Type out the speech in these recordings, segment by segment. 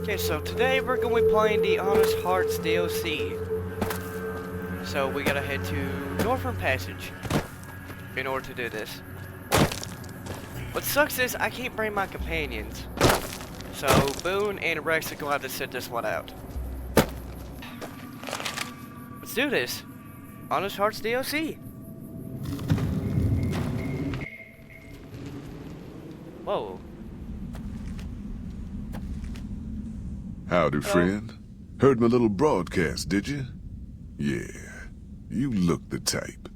Okay, so today we're going to be playing the Honest Hearts DLC. So we gotta head to Northern Passage in order to do this. What sucks is I can't bring my companions. So Boone and Rex are going to have to sit this one out. Let's do this. Honest Hearts DLC. Whoa. Howdy, friend. Heard my little broadcast, did you? Yeah, you look the type.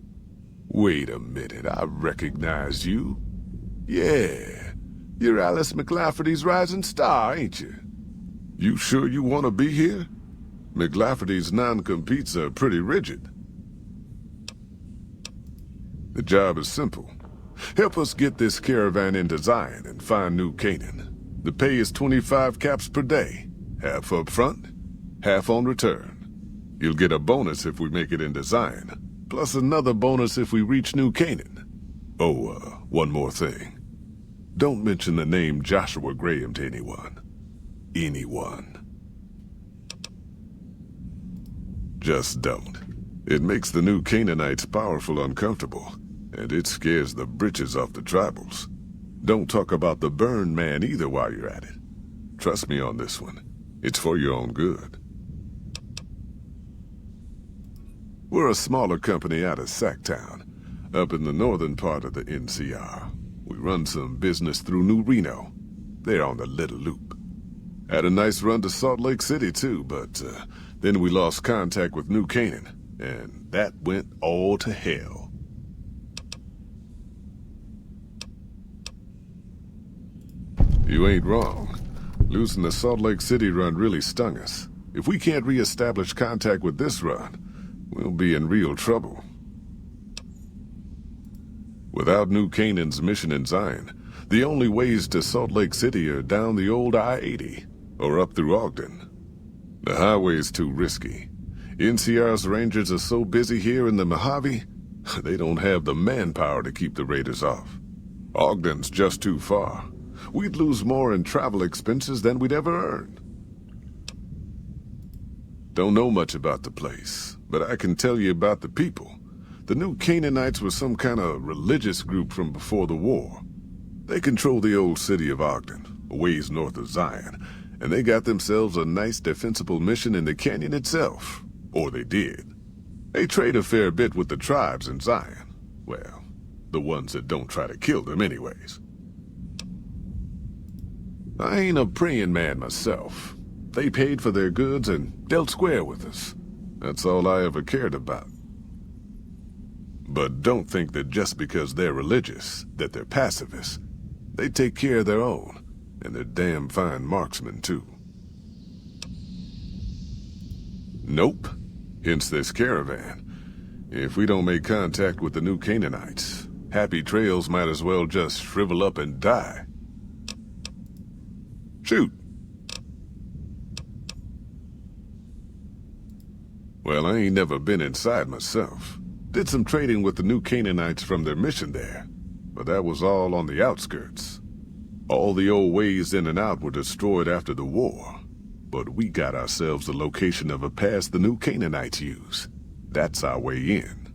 Wait a minute, I recognize you. Yeah, you're Alice McLafferty's rising star, ain't you? You sure you want to be here? McLafferty's non-competes are pretty rigid. The job is simple. Help us get this caravan into Zion and find New Canaan. The pay is 25 caps per day. Half up front, half on return. You'll get a bonus if we make it into Zion, plus another bonus if we reach New Canaan. Oh, one more thing. Don't mention the name Joshua Graham to anyone. Anyone. Just don't. It makes the New Canaanites powerful uncomfortable, and it scares the britches off the tribals. Don't talk about the burn man either while you're at it. Trust me on this one. It's for your own good. We're a smaller company out of Sacktown, up in the northern part of the NCR. We run some business through New Reno. They're on the Little Loop. Had a nice run to Salt Lake City too, but then we lost contact with New Canaan, and that went all to hell. You ain't wrong. Losing the Salt Lake City run really stung us. If we can't re-establish contact with this run, we'll be in real trouble. Without New Canaan's mission in Zion, the only ways to Salt Lake City are down the old I-80, or up through Ogden. The highway's too risky. NCR's rangers are so busy here in the Mojave, they don't have the manpower to keep the raiders off. Ogden's just too far. We'd lose more in travel expenses than we'd ever earn. Don't know much about the place, but I can tell you about the people. The New Canaanites were some kind of religious group from before the war. They control the old city of Ogden, a ways north of Zion, and they got themselves a nice defensible mission in the canyon itself. Or they did. They trade a fair bit with the tribes in Zion. Well, the ones that don't try to kill them anyways. I ain't a praying man myself. They paid for their goods and dealt square with us. That's all I ever cared about. But don't think that just because they're religious, that they're pacifists. They take care of their own, and they're damn fine marksmen too. Nope. Hence this caravan. If we don't make contact with the New Canaanites, Happy Trails might as well just shrivel up and die. Shoot. Well, I ain't never been inside myself. Did some trading with the New Canaanites from their mission there, but that was all on the outskirts. All the old ways in and out were destroyed after the war, but we got ourselves the location of a pass the New Canaanites use. That's our way in.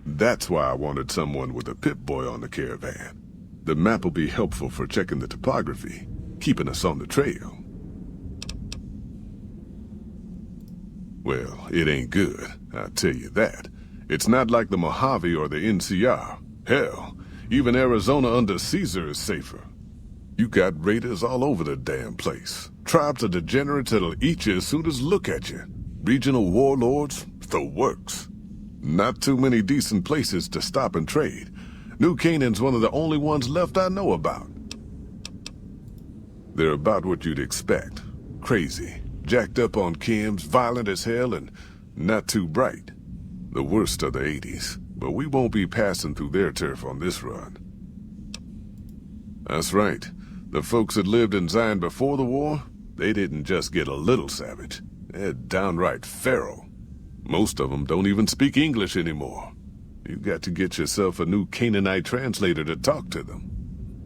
That's why I wanted someone with a Pip-Boy on the caravan. The map will be helpful for checking the topography, keeping us on the trail. Well, it ain't good, I'll tell you that. It's not like the Mojave or the NCR. Hell, even Arizona under Caesar is safer. You got raiders all over the damn place. Tribes of degenerates that'll eat you as soon as look at you. Regional warlords, the works. Not too many decent places to stop and trade. New Canaan's one of the only ones left I know about. They're about what you'd expect. Crazy, jacked up on chems, violent as hell, and not too bright. The worst of the 80s, but we won't be passing through their turf on this run. That's right. The folks that lived in Zion before the war, they didn't just get a little savage. They're downright feral. Most of them don't even speak English anymore. You've got to get yourself a New Canaanite translator to talk to them.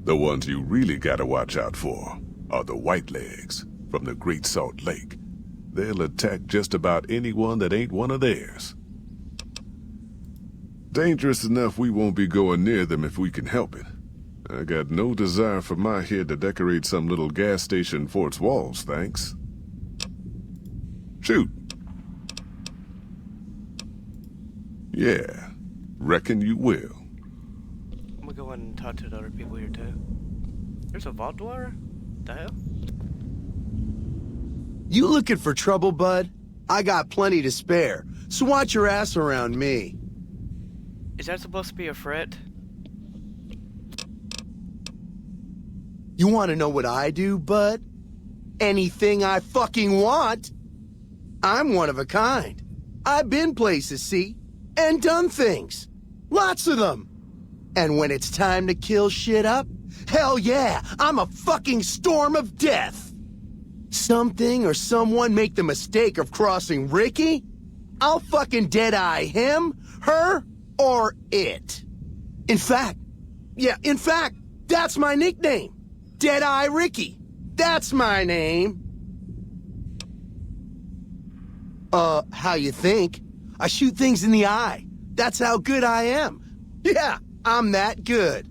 The ones you really gotta watch out for are the white legs. from the Great Salt Lake. They'll attack just about anyone that ain't one of theirs. Dangerous enough we won't be going near them if we can help it. I got no desire for my head to decorate some little gas station fort's walls, thanks. Shoot. Yeah, reckon you will. I'm gonna go and talk to the other people here too. There's a vault dweller? The hell? You looking for trouble, bud? I got plenty to spare, so watch your ass around me. Is that supposed to be a threat? You want to know what I do, bud? Anything I fucking want. I'm one of a kind. I've been places, see, and done things. Lots of them. And when it's time to kill shit up, hell yeah, I'm a fucking storm of death. Something or someone make the mistake of crossing Ricky, I'll fucking dead-eye him, her, or it. In fact, that's my nickname. Dead-Eye Ricky. That's my name. How you think? I shoot things in the eye. That's how good I am. Yeah, I'm that good.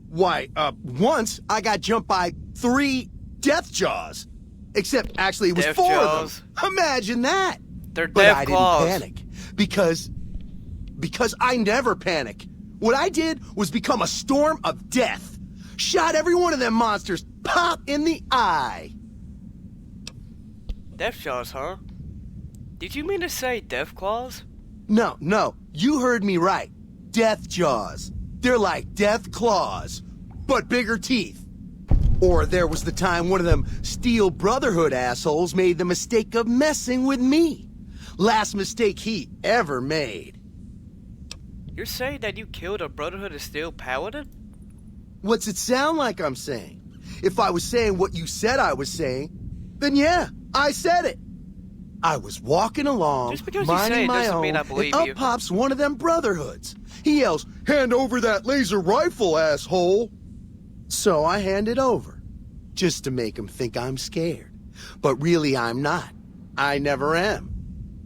Why, once I got jumped by 3 death jaws. Except, actually, it was Death 4 jaws. of them. Imagine that. They're But death I claws. didn't panic. Because I never panic. What I did was become a storm of death. Shot every one of them monsters pop in the eye. Death jaws, huh? Did you mean to say death claws? No, you heard me right. Death jaws. They're like death claws, but bigger teeth. Or there was the time one of them Steel Brotherhood assholes made the mistake of messing with me. Last mistake he ever made. You're saying that you killed a Brotherhood of Steel Paladin? What's it sound like I'm saying? If I was saying what you said I was saying, then yeah, I said it. I was walking along, Just because you say minding it my doesn't own, mean I and believe up you. pops one of them Brotherhoods. He yells, "Hand over that laser rifle, asshole!" So I hand it over, just to make him think I'm scared. But really I'm not. I never am.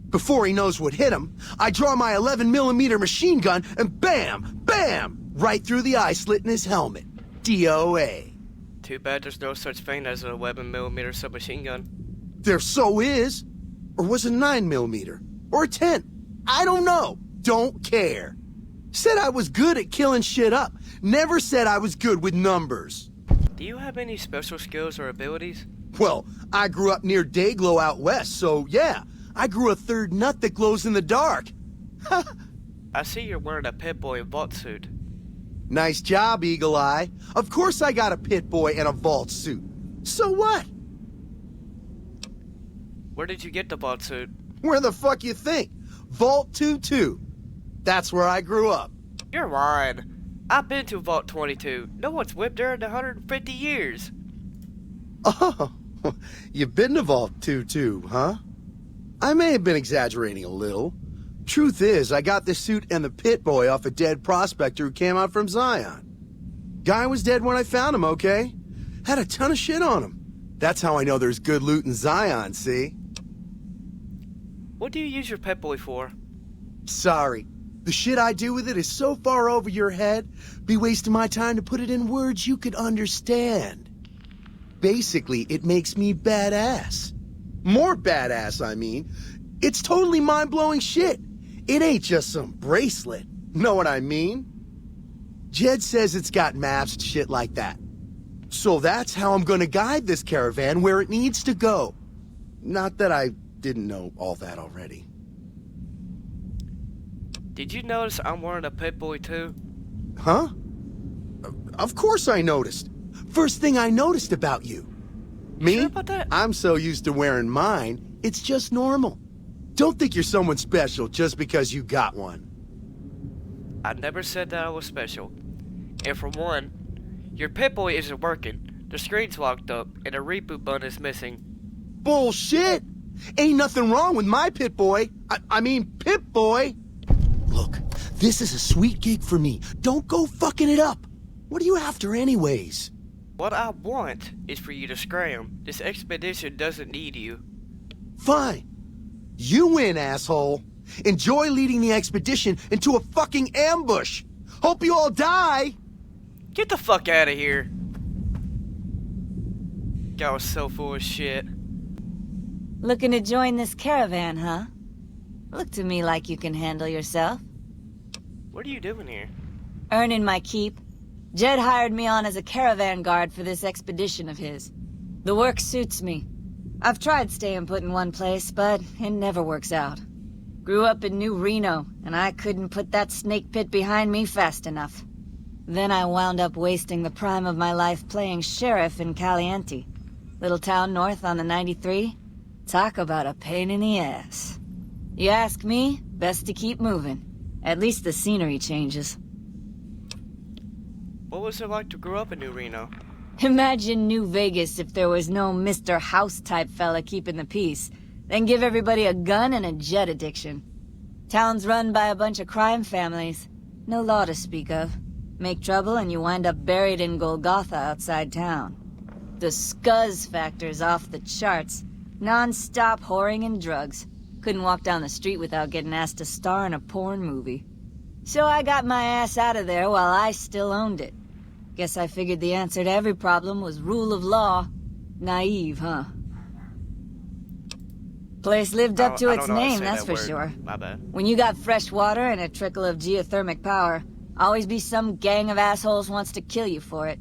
Before he knows what hit him, I draw my 11mm machine gun and bam, bam, right through the eye slit in his helmet. DOA. Too bad there's no such thing as an 11mm submachine gun. There so is. Or was it 9mm? Or a 10? I don't know. Don't care. Said I was good at killing shit up. Never said I was good with numbers. Do you have any special skills or abilities? Well, I grew up near Dayglow out west, so yeah. I grew a third nut that glows in the dark. I see you're wearing a Pip-Boy vault suit. Nice job, Eagle Eye. Of course I got a pit boy and a vault suit. So what? Where did you get the vault suit? Where the fuck you think? Vault 22. That's where I grew up. You're lying. I've been to Vault 22. No one's whipped there in 150 years. Oh, you've been to Vault 22, huh? I may have been exaggerating a little. Truth is, I got this suit and the pit boy off a dead prospector who came out from Zion. Guy was dead when I found him, okay? Had a ton of shit on him. That's how I know there's good loot in Zion, see? What do you use your Pip-Boy for? Sorry. The shit I do with it is so far over your head, be wasting my time to put it in words you could understand. Basically, it makes me badass. More badass, I mean. It's totally mind-blowing shit. It ain't just some bracelet. Know what I mean? Jed says it's got maps and shit like that. So that's how I'm gonna guide this caravan where it needs to go. Not that I didn't know all that already. Did you notice I'm wearing a Pip-Boy too? Huh? Of course I noticed. First thing I noticed about you. Me? Sure about that? I'm so used to wearing mine, it's just normal. Don't think you're someone special just because you got one. I never said that I was special. And for one, your Pip-Boy isn't working. The screen's locked up, and the reboot button is missing. Bullshit! Ain't nothing wrong with my pit boy. I mean, Pip Boy. Look, this is a sweet gig for me. Don't go fucking it up. What are you after anyways? What I want is for you to scram. This expedition doesn't need you. Fine. You win, asshole. Enjoy leading the expedition into a fucking ambush. Hope you all die. Get the fuck out of here. Guy was so full of shit. Looking to join this caravan, huh? Look to me like you can handle yourself. What are you doing here? Earning my keep. Jed hired me on as a caravan guard for this expedition of his. The work suits me. I've tried staying put in one place, but it never works out. Grew up in New Reno, and I couldn't put that snake pit behind me fast enough. Then I wound up wasting the prime of my life playing sheriff in Caliente. Little town north on the 93. Talk about a pain in the ass. You ask me, best to keep moving. At least the scenery changes. What was it like to grow up in New Reno? Imagine New Vegas if there was no Mr. House-type fella keeping the peace. Then give everybody a gun and a jet addiction. Town's run by a bunch of crime families. No law to speak of. Make trouble and you wind up buried in Golgotha outside town. The scuzz factor's off the charts. Non-stop whoring and drugs. Couldn't walk down the street without getting asked to star in a porn movie. So I got my ass out of there while I still owned it. Guess I figured the answer to every problem was rule of law. Naive, huh? Place lived up to its name, that's for sure. My bad. When you got fresh water and a trickle of geothermic power, always be some gang of assholes wants to kill you for it.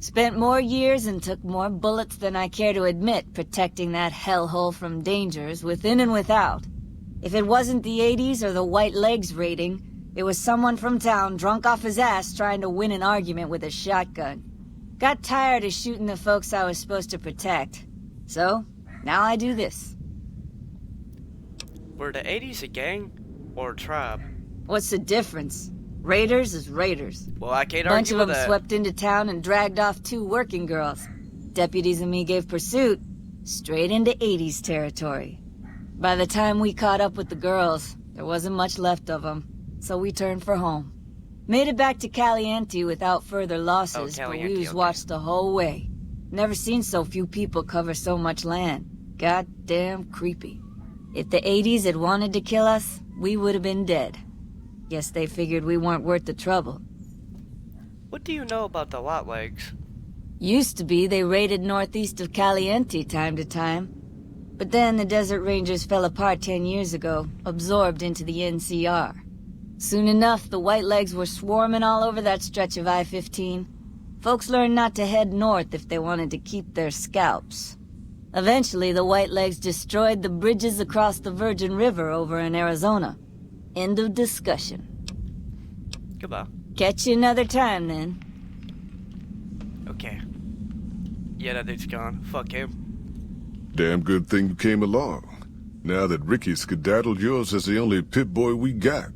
Spent more years and took more bullets than I care to admit protecting that hellhole from dangers within and without. If it wasn't the 80s or the white legs raiding, it was someone from town drunk off his ass trying to win an argument with a shotgun. Got tired of shooting the folks I was supposed to protect. So, now I do this. Were the 80s a gang or a tribe? What's the difference? Raiders is raiders. Well, I can't Bunch argue of with them that. swept into town and dragged off 2 working girls. Deputies and me gave pursuit, straight into 80s territory. By the time we caught up with the girls, there wasn't much left of them, so we turned for home. Made it back to Caliente without further losses, but Caliente, we was okay. watched the whole way. Never seen so few people cover so much land. Goddamn creepy. If the 80s had wanted to kill us, we would have been dead. Guess they figured we weren't worth the trouble. What do you know about the lot legs? Used to be they raided northeast of Caliente time to time. But then the Desert Rangers fell apart 10 years ago, absorbed into the NCR. Soon enough, the Whitelegs were swarming all over that stretch of I-15. Folks learned not to head north if they wanted to keep their scalps. Eventually, the Whitelegs destroyed the bridges across the Virgin River over in Arizona. End of discussion. Goodbye. Catch you another time, then. Okay. Yeah, that dude's gone. Fuck him. Damn good thing you came along. Now that Ricky skedaddled, yours is the only Pip-Boy we got.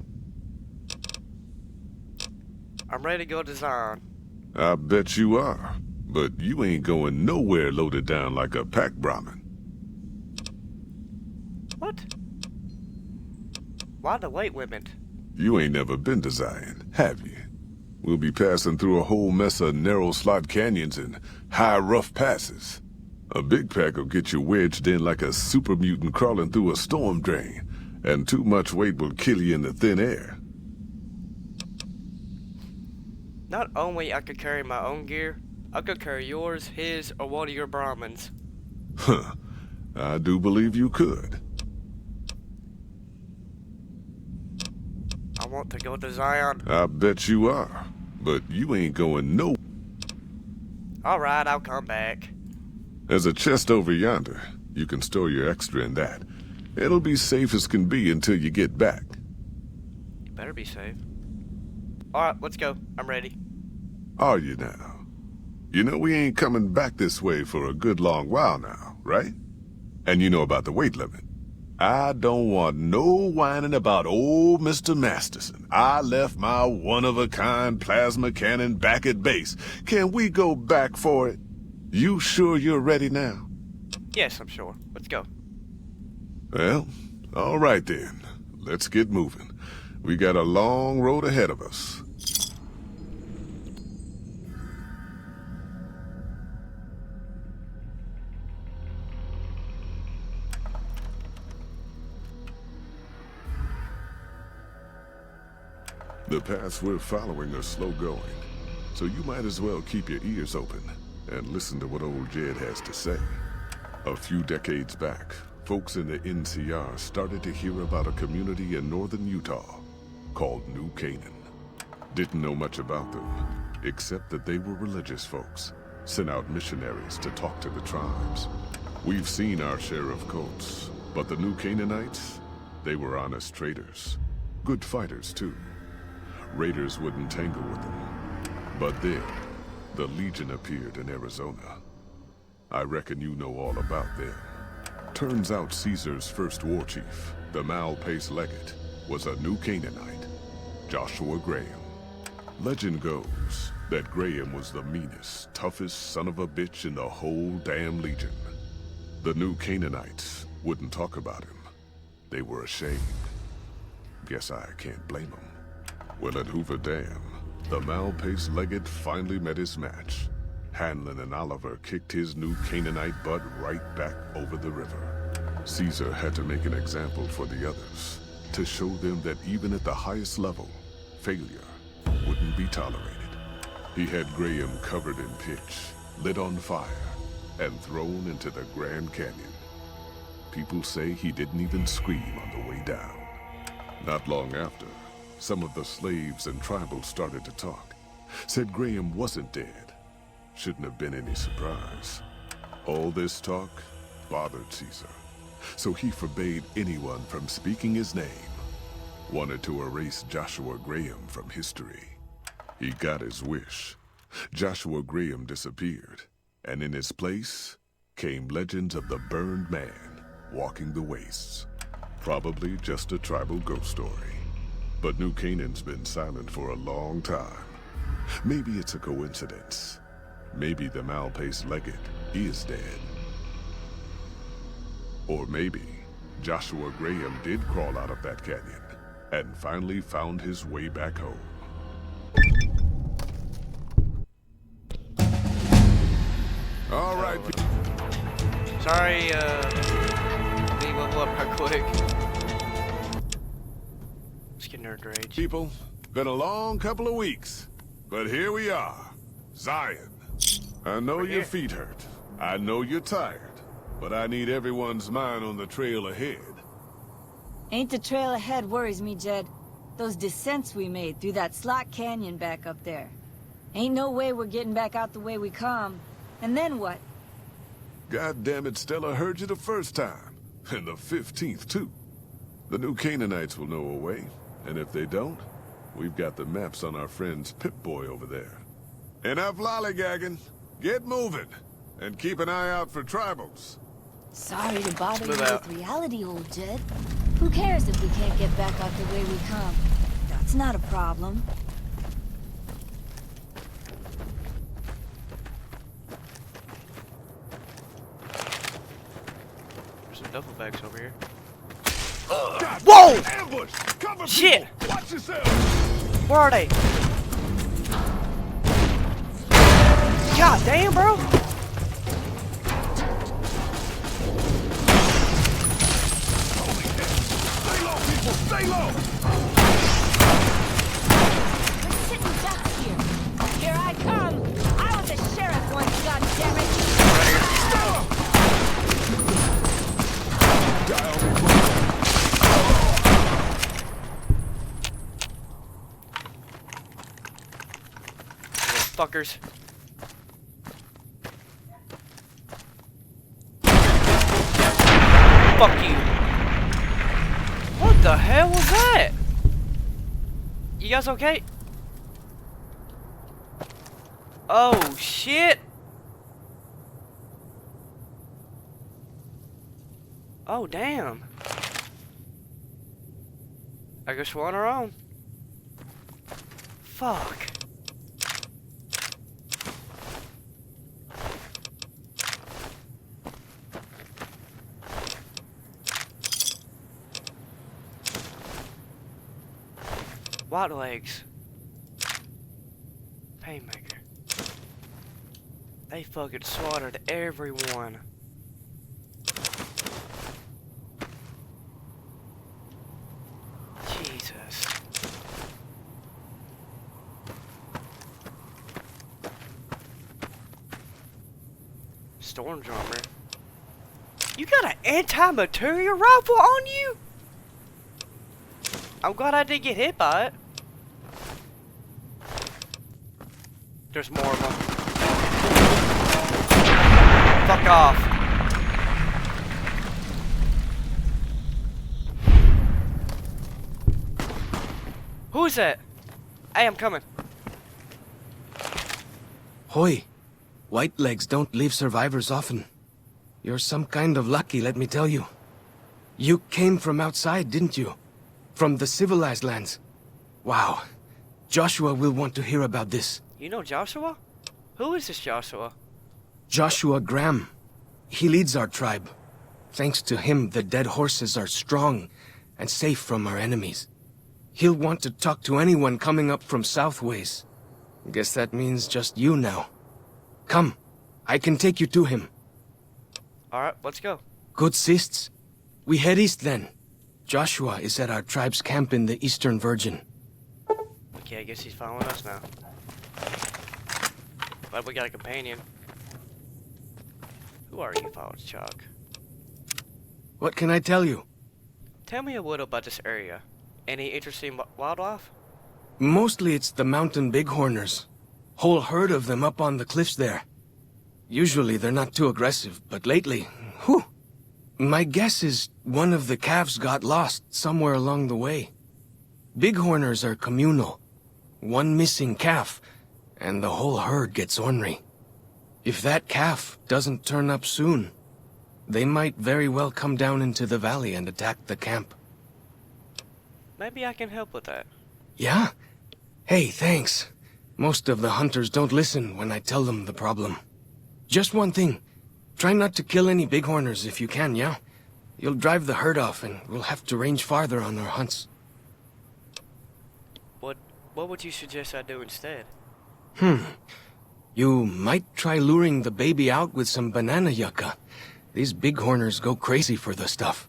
I'm ready to go to Zion. I bet you are. But you ain't going nowhere loaded down like a pack Brahmin. What? Why the white women? You ain't never been to Zion, have you? We'll be passing through a whole mess of narrow slot canyons and high rough passes. A big pack will get you wedged in like a super mutant crawling through a storm drain, and too much weight will kill you in the thin air. Not only I could carry my own gear, I could carry yours, his, or one of your Brahmins. Huh. I do believe you could. I want to go to Zion. I bet you are. But you ain't going no... Alright, I'll come back. There's a chest over yonder. You can store your extra in that. It'll be safe as can be until you get back. You better be safe. Alright, let's go. I'm ready. Are you now? You know we ain't coming back this way for a good long while now, right? And you know about the weight limit. I don't want no whining about old Mr. Masterson. I left my one-of-a-kind plasma cannon back at base. Can we go back for it? You sure you're ready now? Yes, I'm sure. Let's go. Well, all right then. Let's get moving. We got a long road ahead of us. The paths we're following are slow going, so you might as well keep your ears open and listen to what old Jed has to say. A few decades back, folks in the NCR started to hear about a community in northern Utah called New Canaan. Didn't know much about them, except that they were religious folks, sent out missionaries to talk to the tribes. We've seen our share of cults, but the New Canaanites, they were honest traders. Good fighters, too. Raiders wouldn't tangle with them. But then, the Legion appeared in Arizona. I reckon you know all about them. Turns out Caesar's first war chief, the Malpace Legate, was a New Canaanite, Joshua Graham. Legend goes that Graham was the meanest, toughest son of a bitch in the whole damn Legion. The New Canaanites wouldn't talk about him. They were ashamed. Guess I can't blame them. Well, at Hoover Dam, the Malpace Legate finally met his match. Hanlon and Oliver kicked his New Canaanite butt right back over the river. Caesar had to make an example for the others, to show them that even at the highest level, failure wouldn't be tolerated. He had Graham covered in pitch, lit on fire, and thrown into the Grand Canyon. People say he didn't even scream on the way down. Not long after, some of the slaves and tribals started to talk. Said Graham wasn't dead. Shouldn't have been any surprise. All this talk bothered Caesar, so he forbade anyone from speaking his name. Wanted to erase Joshua Graham from history. He got his wish. Joshua Graham disappeared, and in his place came legends of the burned man walking the wastes. Probably just a tribal ghost story. But New Canaan's been silent for a long time. Maybe it's a coincidence. Maybe the Malpace Legate is dead. Or maybe Joshua Graham did crawl out of that canyon and finally found his way back home. All right. Sorry, let me level up real quick. Let's get nerd rage. People, been a long couple of weeks, but here we are, Zion. I know your feet hurt. I know you're tired, but I need everyone's mind on the trail ahead. Ain't the trail ahead worries me, Jed. Those descents we made through that slot canyon back up there. Ain't no way we're getting back out the way we come. And then what? God damn it, Stella heard you the first time. And the 15th, too. The New Canaanites will know a way. And if they don't, we've got the maps on our friend's Pip-Boy over there. Enough lollygagging. Get moving. And keep an eye out for tribals. Sorry to bother you Move out. with reality, old Jed. Who cares if we can't get back out the way we come? That's not a problem. There's some duffel bags over here. God, Whoa! ambush! Cover Shit! people! Watch yourself! Where are they? God damn, bro! Stay low, people! Stay low! We're sitting ducks here. Here I come. I was a sheriff once, goddammit. Fuckers. Fuck you. What the hell was that? You guys okay? Oh shit. Oh damn. I guess we're on our own. Fuck. White legs. Painmaker. They fucking slaughtered everyone. Jesus. Storm drummer. You got an anti-material rifle on you? I'm glad I didn't get hit by it. There's more of them. Fuck off. Who's that? Hey, I'm coming. Hoy, white legs don't leave survivors often. You're some kind of lucky, let me tell you. You came from outside, didn't you? From the civilized lands. Wow. Joshua will want to hear about this. You know Joshua? Who is this Joshua? Joshua Graham. He leads our tribe. Thanks to him, the dead horses are strong and safe from our enemies. He'll want to talk to anyone coming up from Southways. Guess that means just you now. Come, I can take you to him. Alright, let's go. Good sists. We head east then. Joshua is at our tribe's camp in the Eastern Virgin. Okay, I guess he's following us now. But we got a companion. Who are you, False Chalk? What can I tell you? Tell me a little about this area. Any interesting wildlife? Mostly it's the mountain bighorners. Whole herd of them up on the cliffs there. Usually they're not too aggressive, but lately, whew. My guess is one of the calves got lost somewhere along the way. Bighorners are communal. One missing calf, and the whole herd gets ornery. If that calf doesn't turn up soon, they might very well come down into the valley and attack the camp. Maybe I can help with that. Yeah? Hey, thanks. Most of the hunters don't listen when I tell them the problem. Just one thing. Try not to kill any bighorners if you can, yeah? You'll drive the herd off and we'll have to range farther on our hunts. What would you suggest I do instead? You might try luring the baby out with some banana yucca. These bighorners go crazy for the stuff.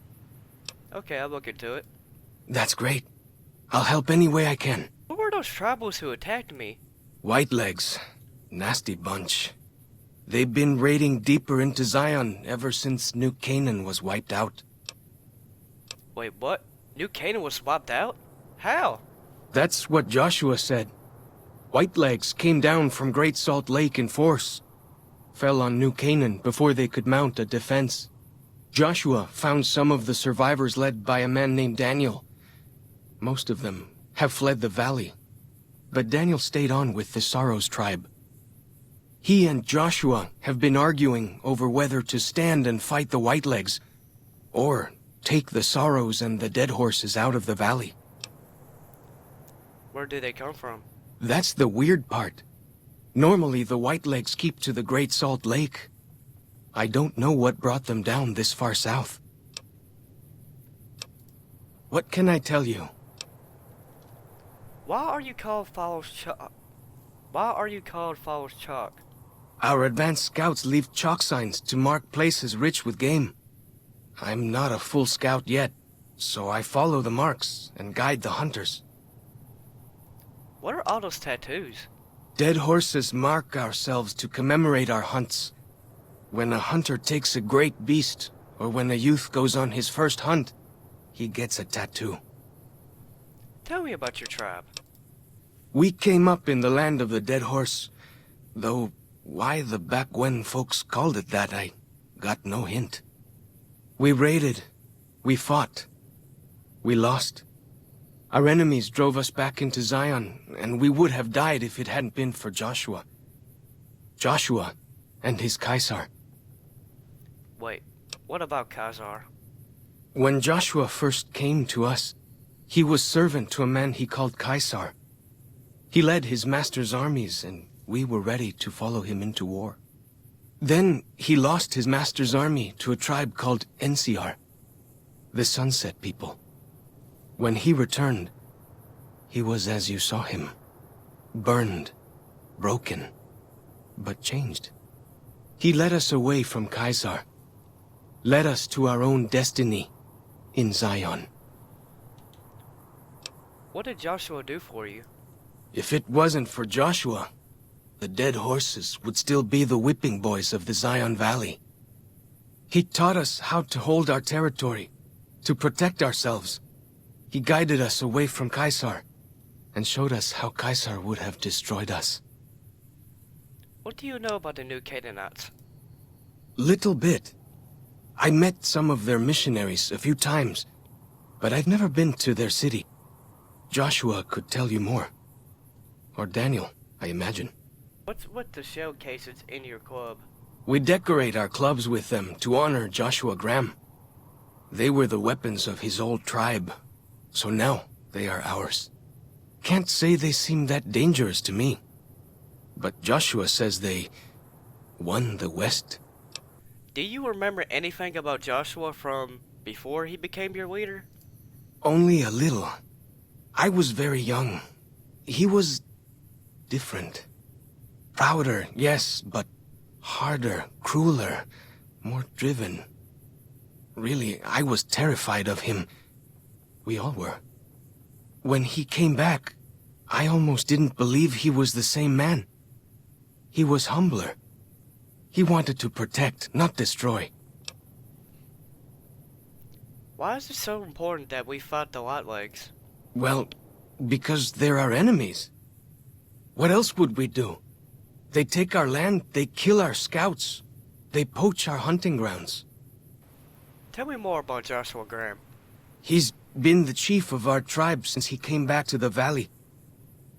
Okay, I'll look into it. That's great. I'll help any way I can. Who were those tribals who attacked me? Whitelegs. Nasty bunch. They've been raiding deeper into Zion ever since New Canaan was wiped out. Wait, what? New Canaan was swapped out? How? That's what Joshua said. Whitelegs came down from Great Salt Lake in force. Fell on New Canaan before they could mount a defense. Joshua found some of the survivors led by a man named Daniel. Most of them have fled the valley. But Daniel stayed on with the Sorrows tribe. He and Joshua have been arguing over whether to stand and fight the Whitelegs, or take the Sorrows and the dead horses out of the valley. Where do they come from? That's the weird part. Normally the Whitelegs keep to the Great Salt Lake. I don't know what brought them down this far south. What can I tell you? Why are you called False Chalk? Why are you called False Chalk? Our advanced scouts leave chalk signs to mark places rich with game. I'm not a full scout yet, so I follow the marks and guide the hunters. What are all those tattoos? Dead horses mark ourselves to commemorate our hunts. When a hunter takes a great beast, or when a youth goes on his first hunt, he gets a tattoo. Tell me about your tribe. We came up in the land of the dead horse, though why the back when folks called it that, I got no hint. We raided, we fought, we lost. Our enemies drove us back into Zion, and we would have died if it hadn't been for Joshua. Joshua and his Kaisar. Wait, what about Khazar? When Joshua first came to us, he was servant to a man he called Kaisar. He led his master's armies, and we were ready to follow him into war. Then he lost his master's army to a tribe called NCR, the Sunset People. When he returned, he was as you saw him. Burned, broken, but changed. He led us away from Kaisar, led us to our own destiny in Zion. What did Joshua do for you? If it wasn't for Joshua, the dead horses would still be the whipping boys of the Zion Valley. He taught us how to hold our territory, to protect ourselves. He guided us away from Caesar, and showed us how Caesar would have destroyed us. What do you know about the new Canaanites? Little bit. I met some of their missionaries a few times, but I've never been to their city. Joshua could tell you more. Or Daniel, I imagine. What's with the shell cases in your club? We decorate our clubs with them to honor Joshua Graham. They were the weapons of his old tribe, so now they are ours. Can't say they seem that dangerous to me. But Joshua says they won the West. Do you remember anything about Joshua from before he became your leader? Only a little. I was very young. He was different. Prouder, yes, but harder, crueler, more driven. Really, I was terrified of him. We all were. When he came back, I almost didn't believe he was the same man. He was humbler. He wanted to protect, not destroy. Why is it so important that we fought the Lotlegs? Well, because they're our enemies. What else would we do? They take our land, they kill our scouts, they poach our hunting grounds. Tell me more about Joshua Graham. He's been the chief of our tribe since he came back to the valley.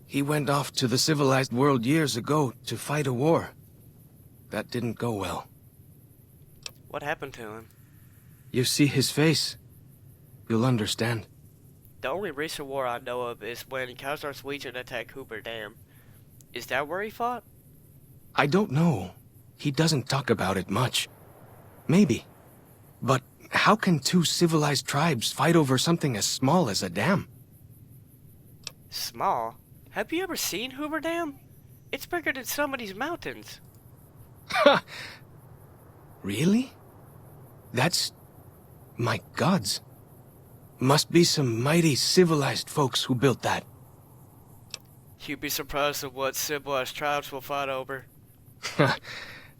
He went off to the civilized world years ago to fight a war. That didn't go well. What happened to him? You see his face, you'll understand. The only recent war I know of is when Khazar's Legion attacked Hoover Dam. Is that where he fought? I don't know. He doesn't talk about it much. Maybe. But how can two civilized tribes fight over something as small as a dam? Small? Have you ever seen Hoover Dam? It's bigger than some of these mountains. Ha! Really? That's... my gods. Must be some mighty civilized folks who built that. You'd be surprised at what civilized tribes will fight over.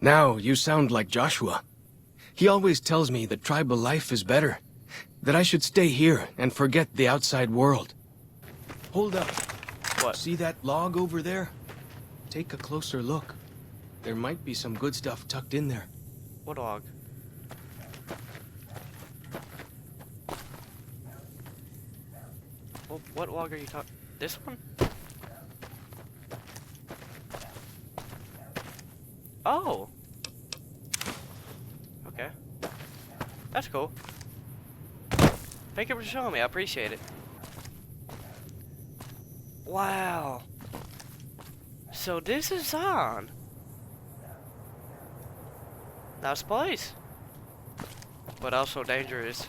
Now you sound like Joshua. He always tells me that tribal life is better. That I should stay here and forget the outside world. Hold up. What? See that log over there? Take a closer look. There might be some good stuff tucked in there. What log? What log are you talking? This one? Oh! Okay. That's cool. Thank you for showing me, I appreciate it. Wow. So this is on. Nice place. But also dangerous.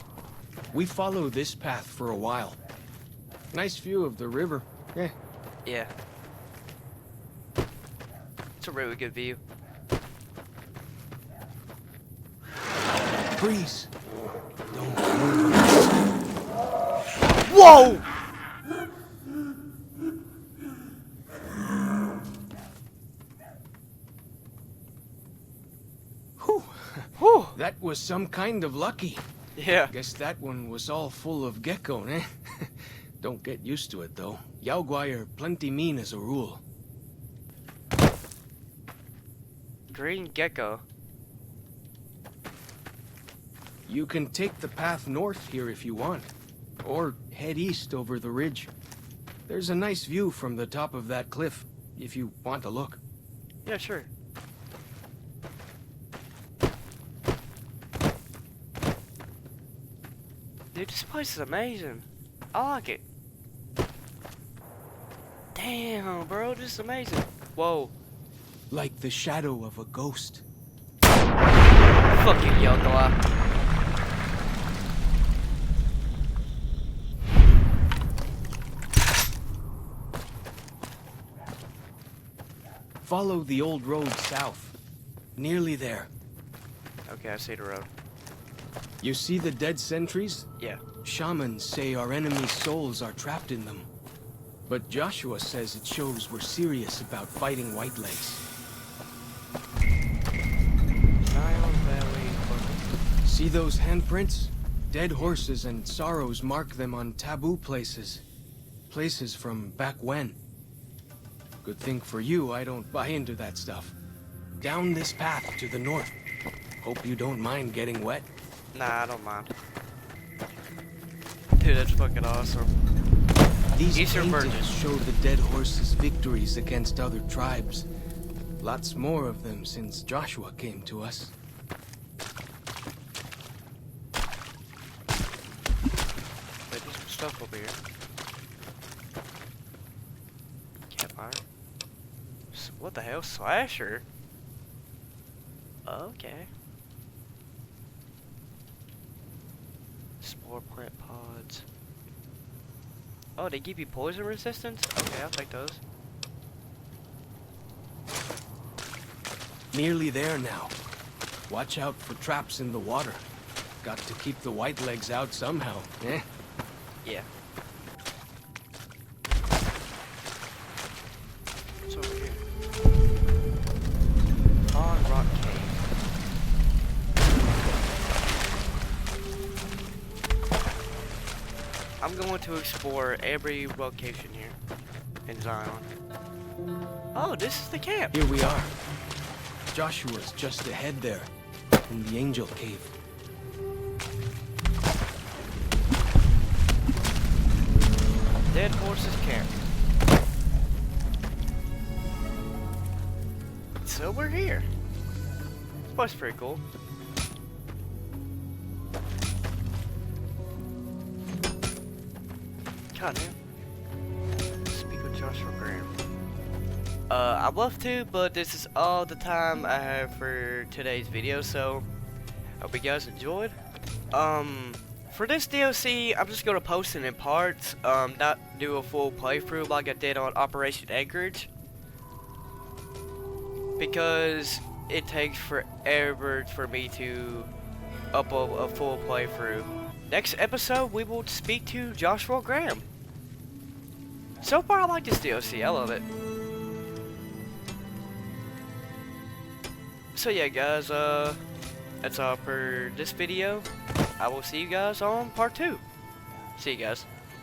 We follow this path for a while. Nice view of the river. Yeah. It's a really good view. Freeze. Don't move. Whoa! Whew. Whew. That was some kind of lucky. Yeah. Guess that one was all full of gecko, eh? Don't get used to it, though. Yaoguai are plenty mean as a rule. Green gecko. You can take the path north here if you want, or head east over the ridge. There's a nice view from the top of that cliff, if you want to look. Yeah, sure. Dude, this place is amazing. I like it. Damn, bro, this is amazing. Whoa. Like the shadow of a ghost. Fuck you, Yokoa. Follow the old road south. Nearly there. Okay, I see the road. You see the dead sentries? Yeah. Shamans say our enemies' souls are trapped in them. But Joshua says it shows we're serious about fighting Whitelegs. See those handprints? Dead horses and sorrows mark them on taboo places. Places from back when. Good thing for you, I don't buy into that stuff. Down this path to the north. Hope you don't mind getting wet. Nah, I don't mind. Dude, that's fucking awesome. These Eastern paintings Virgin. show the dead horses' victories against other tribes. Lots more of them since Joshua came to us. Wait, there's some stuff over here. Campfire. What the hell? Slasher? Okay. Spore plant pods. Oh, they give you poison resistance? Okay, I'll take those. Nearly there now. Watch out for traps in the water. Got to keep the white legs out somehow, eh? Yeah. What's over here? On Rock Cave. I'm going to explore every location here in Zion. Oh, this is the camp. Here we are. Joshua's just ahead there, in the Angel Cave. Dead Horses Camp. So we're here. This place is pretty cool. God damn. Speak with Joshua Graham. I'd love to, but this is all the time I have for today's video, so I hope you guys enjoyed. For this DLC, I'm just gonna post it in parts, not do a full playthrough like I did on Operation Anchorage, because it takes forever for me to upload a full playthrough. Next episode, we will speak to Joshua Graham. So far, I like this DLC. I love it. So yeah, guys, that's all for this video. I will see you guys on part 2. See you guys.